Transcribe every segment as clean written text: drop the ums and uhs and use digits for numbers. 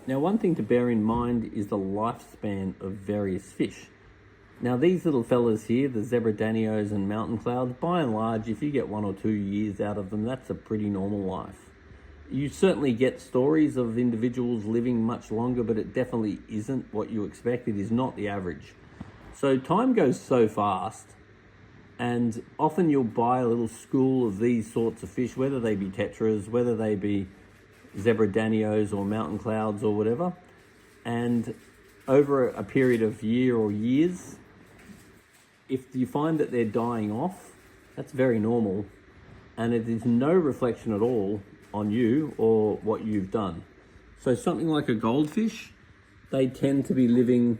Now, one thing to bear in mind is the lifespan of various fish. Now, these little fellas here, the zebra danios and mountain clouds, by and large, if you get 1 or 2 years out of them, that's a pretty normal life. You certainly get stories of individuals living much longer, but it definitely isn't what you expect. It is not the average. So time goes so fast, and often you'll buy a little school of these sorts of fish, whether they be tetras, whether they be zebra danios or mountain clouds or whatever, and over a period of year or years, if you find that they're dying off, that's very normal, and it is no reflection at all on you or what you've done. So something like a goldfish, they tend to be living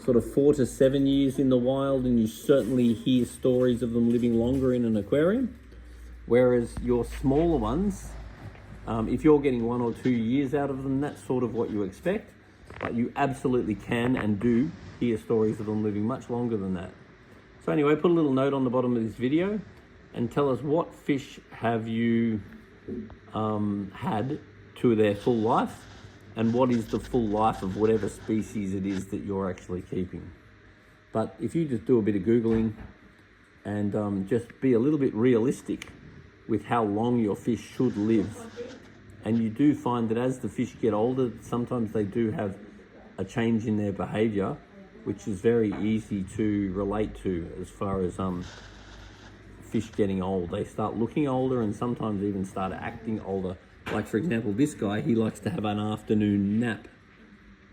sort of 4 to 7 years in the wild, and you certainly hear stories of them living longer in an aquarium. Whereas your smaller ones, if you're getting 1 or 2 years out of them, that's sort of what you expect, but you absolutely can and do hear stories of them living much longer than that. So anyway, put a little note on the bottom of this video and tell us what fish have you had to their full life, and what is the full life of whatever species it is that you're actually keeping. But if you just do a bit of Googling and just be a little bit realistic with how long your fish should live, and you do find that as the fish get older, sometimes they do have a change in their behavior, which is very easy to relate to as far as fish getting old. They start looking older and sometimes even start acting older. Like for example, this guy, he likes to have an afternoon nap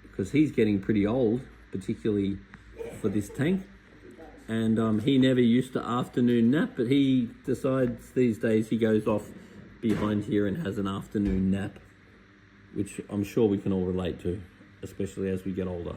because he's getting pretty old, particularly for this tank. And he never used to afternoon nap, but he decides these days he goes off behind here and has an afternoon nap, which I'm sure we can all relate to, especially as we get older.